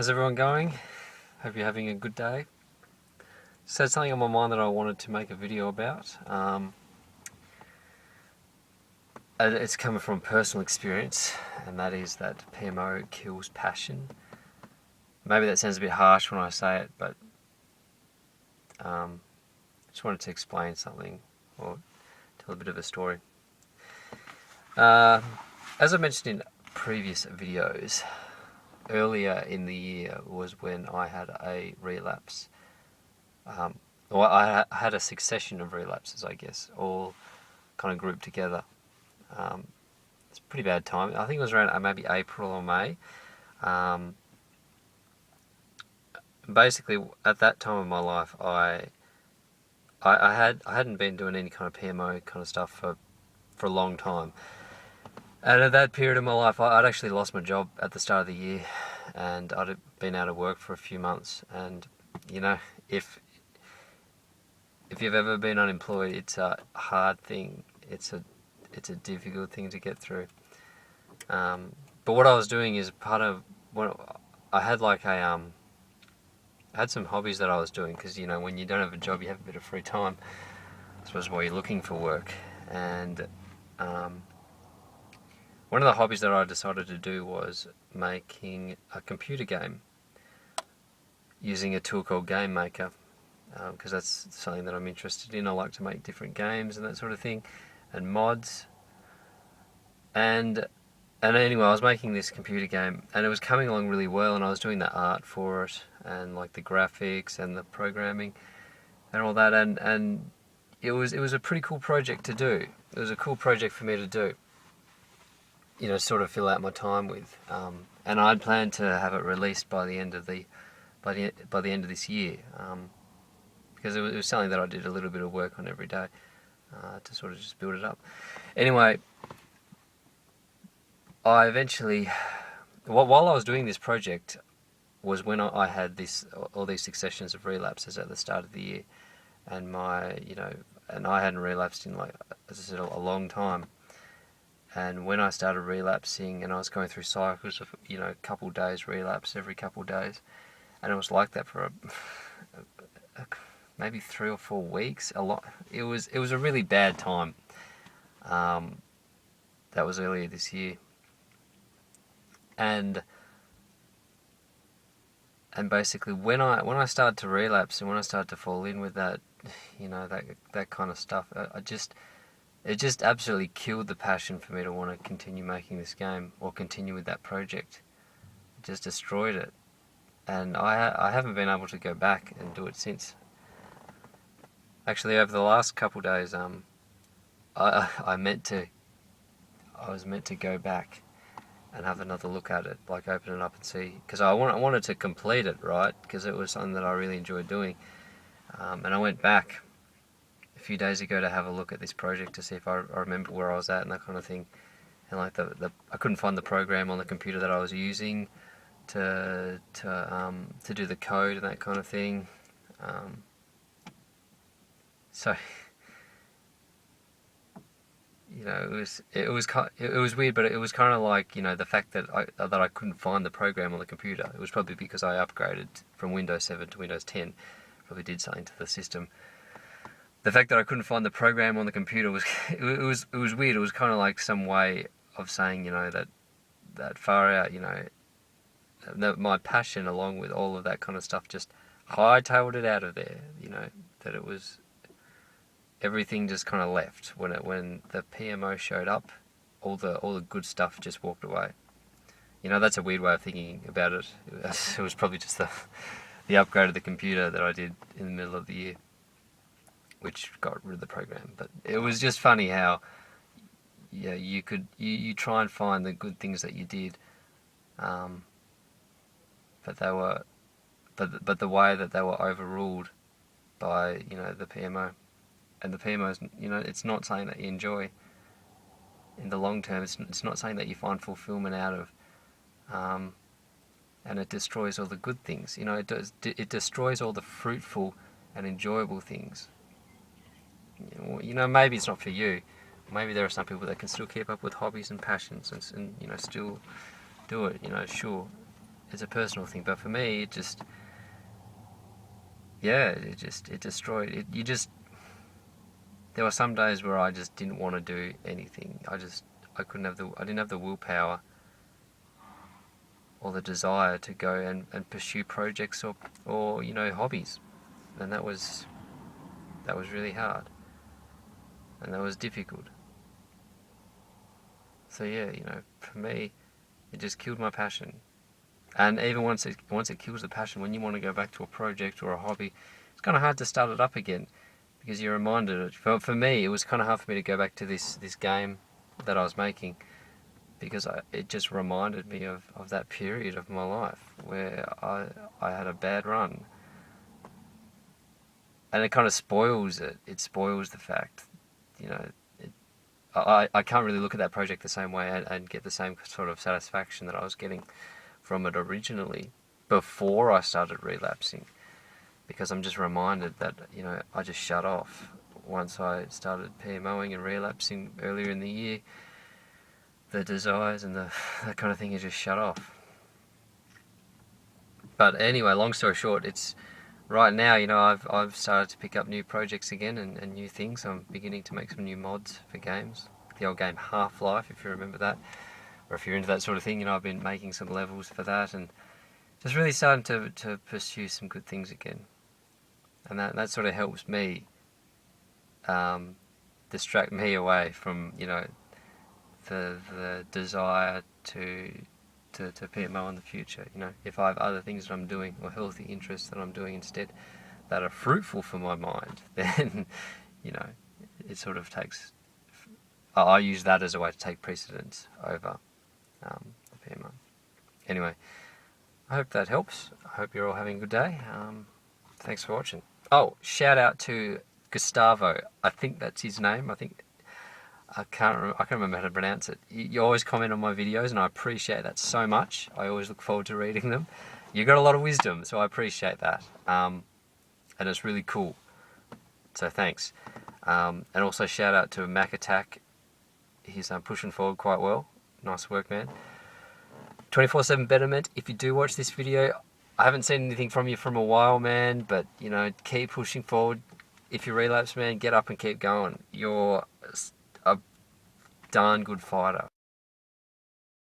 How's everyone going? Hope you're having a good day. So it's something on my mind that I wanted to make a video about. It's coming from personal experience, and that is that PMO kills passion. Maybe that sounds a bit harsh when I say it, but I just wanted to explain something or tell a bit of a story. As I mentioned in previous videos, earlier in the year was when I had a relapse. I had a succession of relapses, I guess, all kind of grouped together. It's a pretty bad time. I think it was around maybe April or May. Basically, at that time of my life, I hadn't been doing any kind of PMO kind of stuff for a long time. And at that period of my life, I'd actually lost my job at the start of the year, and I'd been out of work for a few months. And if you've ever been unemployed, it's a hard thing. It's a difficult thing to get through. But what I was doing is part of what I had, I had some hobbies that I was doing, because when you don't have a job, you have a bit of free time. I suppose while you're looking for work. And one of the hobbies that I decided to do was making a computer game using a tool called Game Maker, because that's something that I'm interested in. I like to make different games and that sort of thing, and mods. And anyway, I was making this computer game, and it was coming along really well, and I was doing the art for it, and the graphics and the programming and all that, and it was a pretty cool project to do. It was a cool project for me to do, sort of fill out my time with. And I'd planned to have it released by the end of this year, because it was something that I did a little bit of work on every day to sort of just build it up. Anyway, I eventually, while I was doing this project, was when I had all these successions of relapses at the start of the year, and and I hadn't relapsed in, as I said, a long time. And when I started relapsing, and I was going through cycles of a couple of days relapse every couple of days, and it was like that for maybe 3 or 4 weeks. A lot. It was a really bad time. That was earlier this year. And basically, when I started to relapse, and when I started to fall in with that, that kind of stuff, it just absolutely killed the passion for me to want to continue making this game or continue with that project. It just destroyed it, and I haven't been able to go back and do it since. Actually, over the last couple of days, I was meant to go back and have another look at it, open it up and see, because I wanted to complete it, right? Because it was something that I really enjoyed doing, and I went back a few days ago to have a look at this project to see if I remember where I was at and that kind of thing. And I couldn't find the program on the computer that I was using to do the code and that kind of thing. So it was weird, but it was kind of the fact that I couldn't find the program on the computer. It was probably because I upgraded from Windows 7 to Windows 10. Probably did something to the system. The fact that I couldn't find the program on the computer was weird. It was kind of like some way of saying that far out, that my passion, along with all of that kind of stuff, just hightailed it out of there. That it was, everything just kind of left when the PMO showed up. All the good stuff just walked away. That's a weird way of thinking about it. It was probably just the upgrade of the computer that I did in the middle of the year, which got rid of the program. But it was just funny how you try and find the good things that you did, but the way that they were overruled by the PMO. And the PMO is, it's not something that you enjoy in the long term. It's not something that you find fulfillment out of, and it destroys all the good things. It destroys all the fruitful and enjoyable things. Maybe it's not for you. Maybe there are some people that can still keep up with hobbies and passions and still do it. Sure, it's a personal thing. But for me, it just, yeah, it destroyed it. There were some days where I just didn't want to do anything. I didn't have the willpower or the desire to go and pursue projects or hobbies, and that was really hard, and that was difficult. So yeah, for me, it just killed my passion. And even once it kills the passion, when you want to go back to a project or a hobby, it's kind of hard to start it up again, because you're reminded. For me, it was kind of hard for me to go back to this game that I was making, because it just reminded me of that period of my life where I had a bad run. And it kind of spoils it. It spoils the fact, I can't really look at that project the same way and get the same sort of satisfaction that I was getting from it originally before I started relapsing, because I'm just reminded that, I just shut off once I started PMOing and relapsing earlier in the year. The desires and that kind of thing is just shut off. But anyway, long story short, it's right now, I've started to pick up new projects again and new things. I'm beginning to make some new mods for games. The old game Half-Life, if you remember that, or if you're into that sort of thing, I've been making some levels for that, and just really starting to pursue some good things again. And that sort of helps me distract me away from, the desire to PMO in the future. If I have other things that I'm doing, or healthy interests that I'm doing instead, that are fruitful for my mind, then it sort of takes. I use that as a way to take precedence over the PMO. Anyway, I hope that helps. I hope you're all having a good day. Thanks for watching. Oh, shout out to Gustavo. I think that's his name. I can't remember how to pronounce it. You always comment on my videos, and I appreciate that so much. I always look forward to reading them. You've got a lot of wisdom, so I appreciate that. And it's really cool. So thanks. And also shout out to Mac Attack. He's pushing forward quite well. Nice work, man. 24/7 Betterment. If you do watch this video, I haven't seen anything from you from a while, man. But keep pushing forward. If you relapse, man, get up and keep going. You're a darn good fighter.